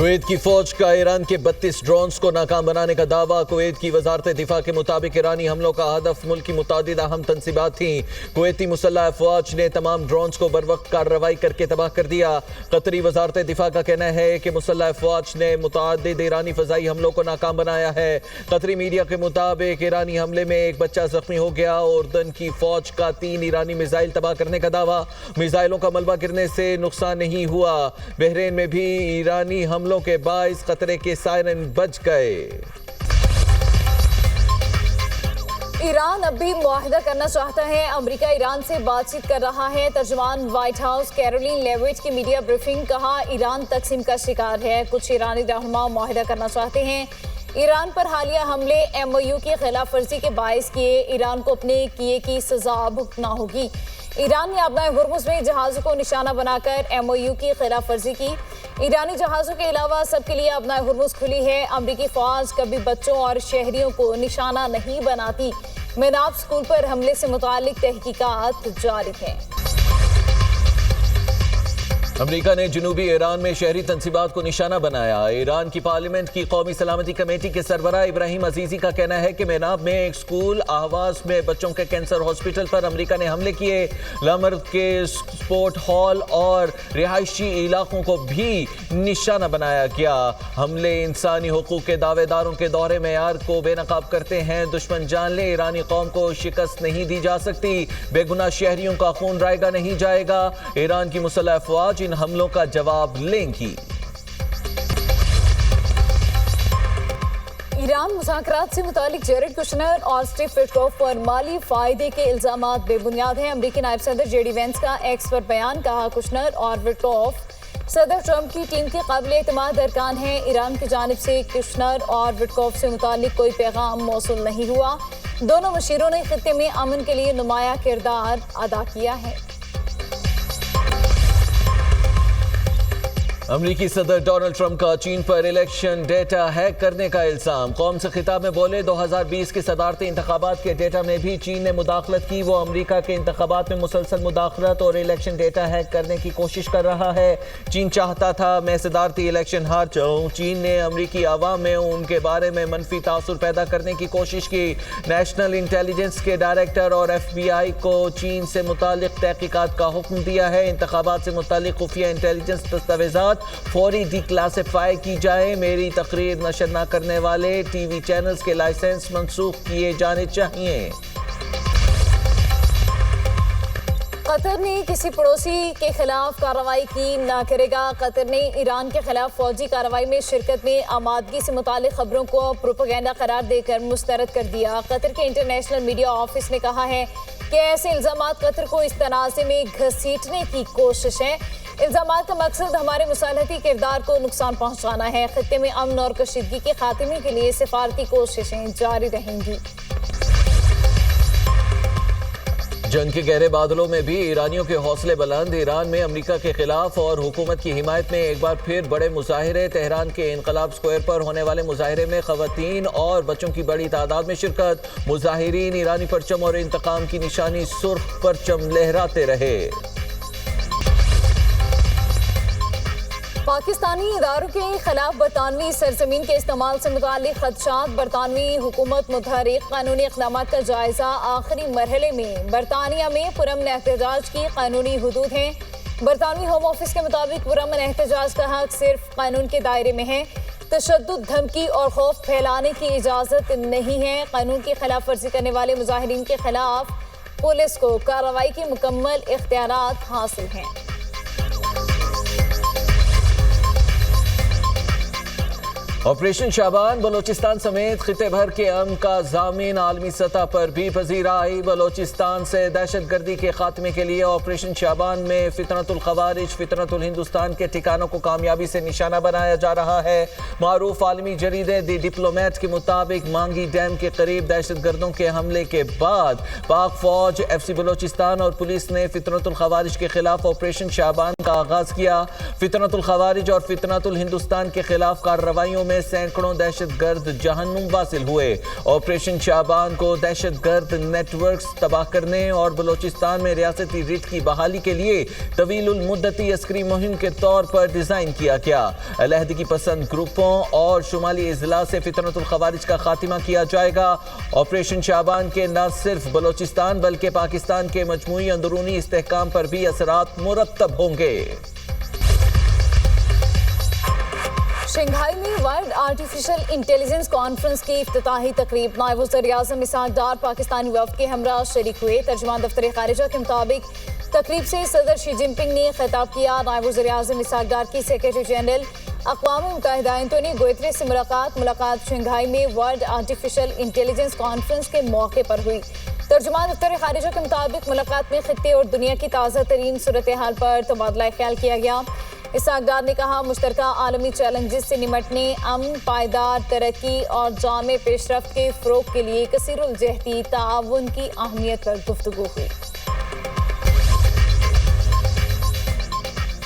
Kuwait کی فوج کا ایران کے 32 ڈرونز کو ناکام بنانے کا دعویٰ۔ کویت کی وزارت دفاع کے مطابق ایرانی حملوں کا ہدف ملک کی متعدد اہم تنصیبات تھیں۔ کویتی مسلح افواج نے تمام ڈرونز کو بروقت کارروائی کر کے تباہ کر دیا۔ قطری وزارت دفاع کا کہنا ہے کہ مسلح افواج نے متعدد ایرانی فضائی حملوں کو ناکام بنایا ہے۔ قطری میڈیا کے مطابق ایرانی حملے میں ایک بچہ زخمی ہو گیا۔ اردن کی فوج کا 3 ایرانی میزائل تباہ کرنے کا دعویٰ۔ میزائلوں کا ملبہ گرنے سے نقصان نہیں ہوا۔ بحرین میں بھی ایرانی حملوں کے باعث خطرے کے سائرن بج گئے۔ ایران اب بھی معاہدہ کرنا چاہتا ہے۔ امریکہ ایران سے بات چیت کر رہا ہے۔ ترجمان وائٹ ہاؤس کیرولین لیوٹ کی میڈیا بریفنگ۔ کہا ایران تقسیم کا شکار ہے، کچھ ایرانی رہنما معاہدہ کرنا چاہتے ہیں۔ ایران پر حالیہ حملے MOU کی خلاف ورزی کے باعث کیے، ایران کو اپنے کیے کی سزا بھگتنا ہوگی۔ ایران نے آبنائے ہرمز میں جہازوں کو نشانہ بنا کر MOU کی خلاف ورزی کی۔ ایرانی جہازوں کے علاوہ سب کے لیے آبنائے ہرمز کھلی ہے۔ امریکی فوج کبھی بچوں اور شہریوں کو نشانہ نہیں بناتی۔ میناب اسکول پر حملے سے متعلق تحقیقات جاری ہیں۔ امریکہ نے جنوبی ایران میں شہری تنصیبات کو نشانہ بنایا۔ ایران کی پارلیمنٹ کی قومی سلامتی کمیٹی کے سربراہ ابراہیم عزیزی کا کہنا ہے کہ میناب میں ایک اسکول، آواز میں بچوں کے کینسر ہاسپٹل پر امریکہ نے حملے کیے۔ لامرد کے سپورٹ ہال اور رہائشی علاقوں کو بھی نشانہ بنایا گیا۔ حملے انسانی حقوق کے دعوے داروں کے دورے معیار کو بے نقاب کرتے ہیں۔ دشمن جان لے، ایرانی قوم کو شکست نہیں دی جا سکتی۔ بے گناہ شہریوں کا خون رائے گا نہیں جائے گا۔ ایران کی مسلح افواج ان حملوں کا جواب لیں گی۔ ایران مذاکرات سے متعلق جیرڈ کشنر اور اسٹیو وٹکوف پر مالی فائدے کے الزامات بے بنیاد ہیں۔ امریکی نائب صدر JD وینس کا ایکس پر بیان۔ کہا کشنر اور وٹکوف صدر ٹرمپ کی ٹیم کے قابل اعتماد ارکان ہیں۔ ایران کی جانب سے کشنر اور وٹکوف سے متعلق کوئی پیغام موصول نہیں ہوا۔ دونوں مشیروں نے خطے میں امن کے لیے نمایاں کردار ادا کیا ہے۔ امریکی صدر ڈونلڈ ٹرمپ کا چین پر الیکشن ڈیٹا ہیک کرنے کا الزام۔ قوم سے خطاب میں بولے 2020 کے صدارتی انتخابات کے ڈیٹا میں بھی چین نے مداخلت کی۔ وہ امریکہ کے انتخابات میں مسلسل مداخلت اور الیکشن ڈیٹا ہیک کرنے کی کوشش کر رہا ہے۔ چین چاہتا تھا میں صدارتی الیکشن ہار جاؤں۔ چین نے امریکی عوام میں ان کے بارے میں منفی تاثر پیدا کرنے کی کوشش کی۔ نیشنل انٹیلیجنس کے ڈائریکٹر اور FBI کو چین سے متعلق تحقیقات کا حکم دیا ہے۔ انتخابات سے متعلق خفیہ انٹیلیجنس دستاویزات فوری ڈی کلاسیفائی کی جائے۔ میری تقریر نشر نہ کرنے والے TV چینلز کے لائسنس منسوخ کیے جانے چاہیے۔ قطر نے کسی پڑوسی کے خلاف کارروائی کی نہ کرے گا۔ قطر نے ایران کے خلاف فوجی کارروائی میں شرکت میں آمادگی سے متعلق خبروں کو پروپیگنڈا قرار دے کر مسترد کر دیا۔ قطر کے انٹرنیشنل میڈیا آفس نے کہا ہے کہ ایسے الزامات قطر کو اس تنازع میں گھسیٹنے کی کوشش ہے۔ الزامات کا مقصد ہمارے مصالحتی کردار کو نقصان پہنچانا ہے۔ خطے میں امن اور کشیدگی کے خاتمے کے لیے سفارتی کوششیں جاری رہیں گی۔ جنگ کے گہرے بادلوں میں بھی ایرانیوں کے حوصلے بلند۔ ایران میں امریکہ کے خلاف اور حکومت کی حمایت میں ایک بار پھر بڑے مظاہرے۔ تہران کے انقلاب اسکوائر پر ہونے والے مظاہرے میں خواتین اور بچوں کی بڑی تعداد میں شرکت۔ مظاہرین ایرانی پرچم اور انتقام کی نشانی سرخ پرچم لہراتے رہے۔ پاکستانی اداروں کے خلاف برطانوی سرزمین کے استعمال سے متعلق خدشات۔ برطانوی حکومت متحرک قانونی اقدامات کا جائزہ۔ آخری مرحلے میں برطانیہ میں پرامن احتجاج کی قانونی حدود ہیں۔ برطانوی ہوم آفس کے مطابق پرامن احتجاج کا حق صرف قانون کے دائرے میں ہے۔ تشدد، دھمکی اور خوف پھیلانے کی اجازت نہیں ہے۔ قانون کی خلاف ورزی کرنے والے مظاہرین کے خلاف پولیس کو کارروائی کے مکمل اختیارات حاصل ہیں۔ آپریشن شعبان بلوچستان سمیت خطے بھر کے امن کا ضامن عالمی سطح پر بھی پذیرائی۔ بلوچستان سے دہشت گردی کے خاتمے کے لیے آپریشن شعبان میں فطنت الخوارج، فطنت الہندوستان کے ٹھکانوں کو کامیابی سے نشانہ بنایا جا رہا ہے۔ معروف عالمی جریدے دی ڈپلومیٹ کے مطابق مانگی ڈیم کے قریب دہشت گردوں کے حملے کے بعد پاک فوج، FC بلوچستان اور پولیس نے فطنت الخوارج کے خلاف آپریشن شعبان کا آغاز کیا۔ فطنت الخوارج اور فطنت الہندوستان کے خلاف کارروائیوں میں میں سینکڑوں دہشت گرد جہنم واصل ہوئے۔ آپریشن شعبان کو دہشت گرد نیٹ ورکس تباہ کرنے اور بلوچستان میں ریاستی ریٹ کی بحالی کے لیے طویل المدتی عسکری مہم کے طور پر ڈیزائن کیا گیا۔ علیحدگی پسند گروپوں اور شمالی اضلاع سے فطرت الخوارج کا خاتمہ کیا جائے گا۔ آپریشن شعبان کے نہ صرف بلوچستان بلکہ پاکستان کے مجموعی اندرونی استحکام پر بھی اثرات مرتب ہوں گے۔ شنگھائی میں ورلڈ آرٹیفیشل انٹیلیجنس کانفرنس کی افتتاحی تقریب نائب وزیر اعظم اسحاق ڈار پاکستانی وفد کے ہمراہ شریک ہوئے۔ ترجمان دفتر خارجہ کے مطابق تقریب سے صدر شی جن پنگ نے خطاب کیا۔ نائب وزیر اعظم اسحاق ڈار کی سیکرٹری جنرل اقوام متحدہ اینٹونی گوئتریس سے ملاقات شنگھائی میں ورلڈ آرٹیفیشل انٹیلیجنس کانفرنس کے موقع پر ہوئی۔ ترجمان دفتر خارجہ کے مطابق ملاقات میں خطے اور دنیا کی تازہ ترین صورتحال پر تبادلہ خیال کیا گیا۔ اسحاق ڈار نے کہا مشترکہ عالمی چیلنجز سے نمٹنے، امن، پائیدار ترقی اور جامع پیش رفت کے فروغ کے لیے کثیر الجہتی تعاون کی اہمیت پر گفتگو ہوئی۔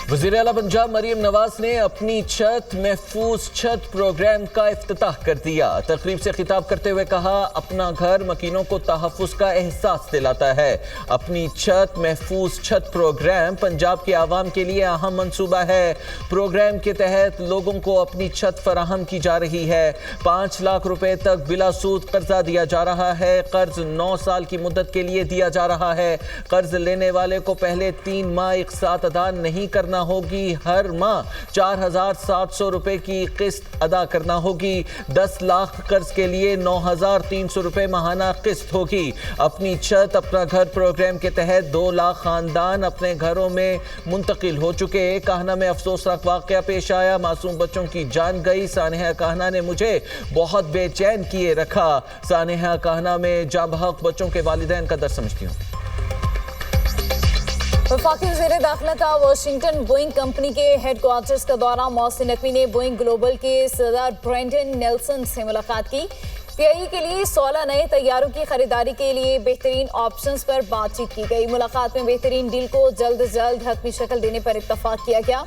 وزیر اعلیٰ پنجاب مریم نواز نے اپنی چھت محفوظ چھت پروگرام کا افتتاح کر دیا۔ تقریب سے خطاب کرتے ہوئے کہا اپنا گھر مکینوں کو تحفظ کا احساس دلاتا ہے۔ اپنی چھت محفوظ چھت پروگرام پنجاب کے عوام کے لیے اہم منصوبہ ہے۔ پروگرام کے تحت لوگوں کو اپنی چھت فراہم کی جا رہی ہے۔ 5 لاکھ روپے تک بلا سود قرضہ دیا جا رہا ہے۔ قرض 9 سال کی مدت کے لیے دیا جا رہا ہے۔ قرض لینے والے کو پہلے 3 ماہ اقساط ادا نہیں کرنا ہوگی۔ ہر ماہ 4700 روپے کی قسط ادا کرنا ہوگی۔ 10 لاکھ قرض کے لیے 9300 روپے ماہانہ قسط ہوگی۔ اپنی چھت اپنا گھر پروگرام کے تحت 2 لاکھ خاندان اپنے گھروں میں منتقل ہو چکے۔ کاہنہ میں افسوسناک واقعہ پیش آیا، معصوم بچوں کی جان گئی۔ سانحہ کاہنہ نے مجھے بہت بے چین کیے رکھا۔ سانحہ کاہنہ میں جاں بحق بچوں کے والدین کا درد سمجھتی ہوں۔ وفاقی وزیر داخلہ کا واشنگٹن بوئنگ کمپنی کے ہیڈ کوارٹرز کا دورہ۔ محسن نقوی نے بوئنگ گلوبل کے صدر برینڈن نیلسن سے ملاقات کی۔ پی آئی ای کے لیے 16 نئے طیاروں کی خریداری کے لیے بہترین آپشنز پر بات چیت کی گئی۔ ملاقات میں بہترین ڈیل کو جلد از جلد حتمی شکل دینے پر اتفاق کیا گیا۔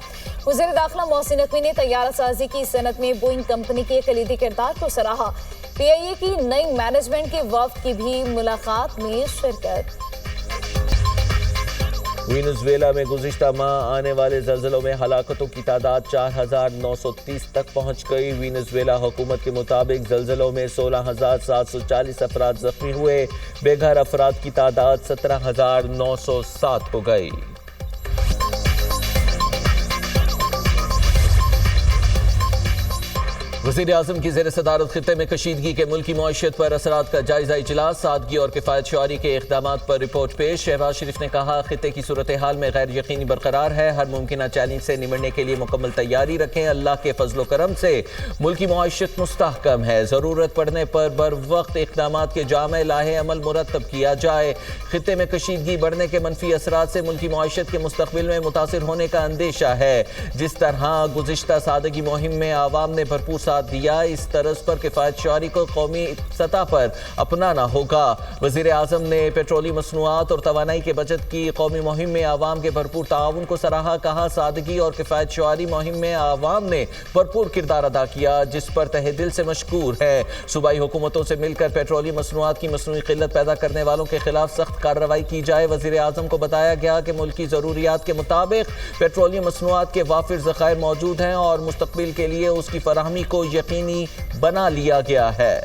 وزیر داخلہ محسن نقوی نے طیارہ سازی کی صنعت میں بوئنگ کمپنی کے کلیدی کردار کو سراہا۔ پی آئی اے کی نئی مینجمنٹ کے وفد کی بھی ملاقات میں شرکت۔ وینزویلا میں گزشتہ ماہ آنے والے زلزلوں میں ہلاکتوں کی تعداد 4930 تک پہنچ گئی۔ وینزویلا حکومت کے مطابق زلزلوں میں 16740 افراد زخمی ہوئے۔ بے گھر افراد کی تعداد 17907 ہو گئی۔ وزیر اعظم کی زیر صدارت خطے میں کشیدگی کے ملکی معیشت پر اثرات کا جائزہ اجلاس۔ سادگی اور کفایت شعاری کے اقدامات پر رپورٹ پیش۔ شہباز شریف نے کہا خطے کی صورتحال میں غیر یقینی برقرار ہے، ہر ممکنہ چیلنج سے نمٹنے کے لیے مکمل تیاری رکھیں۔ اللہ کے فضل و کرم سے ملکی معیشت مستحکم ہے، ضرورت پڑنے پر بر وقت اقدامات کے جامع لاہ عمل مرتب کیا جائے۔ خطے میں کشیدگی بڑھنے کے منفی اثرات سے ملکی معیشت کے مستقبل میں متاثر ہونے کا اندیشہ ہے۔ جس طرح گزشتہ سادگی مہم میں عوام نے بھرپور ساتھ دیا، اس طرز پر کفایت شعاری کو قومی سطح پر اپنانا ہوگا۔ وزیر اعظم نے پیٹرولیم مصنوعات اور توانائی کے بچت کی قومی مہم میں عوام کے بھرپور تعاون کو سراہا۔ کہا سادگی اور کفایت شعاری مہم میں عوام نے بھرپور کردار ادا کیا، جس پر تہہ دل سے مشکور ہے۔ صوبائی حکومتوں سے مل کر پیٹرولیم مصنوعات کی مصنوعی قلت پیدا کرنے والوں کے خلاف سخت کارروائی کی جائے۔ وزیر اعظم کو بتایا گیا کہ ملکی ضروریات کے مطابق پیٹرولیم مصنوعات کے وافر ذخائر موجود ہیں اور مستقبل کے لیے اس کی فراہمی کو یقینی بنا لیا گیا ہے۔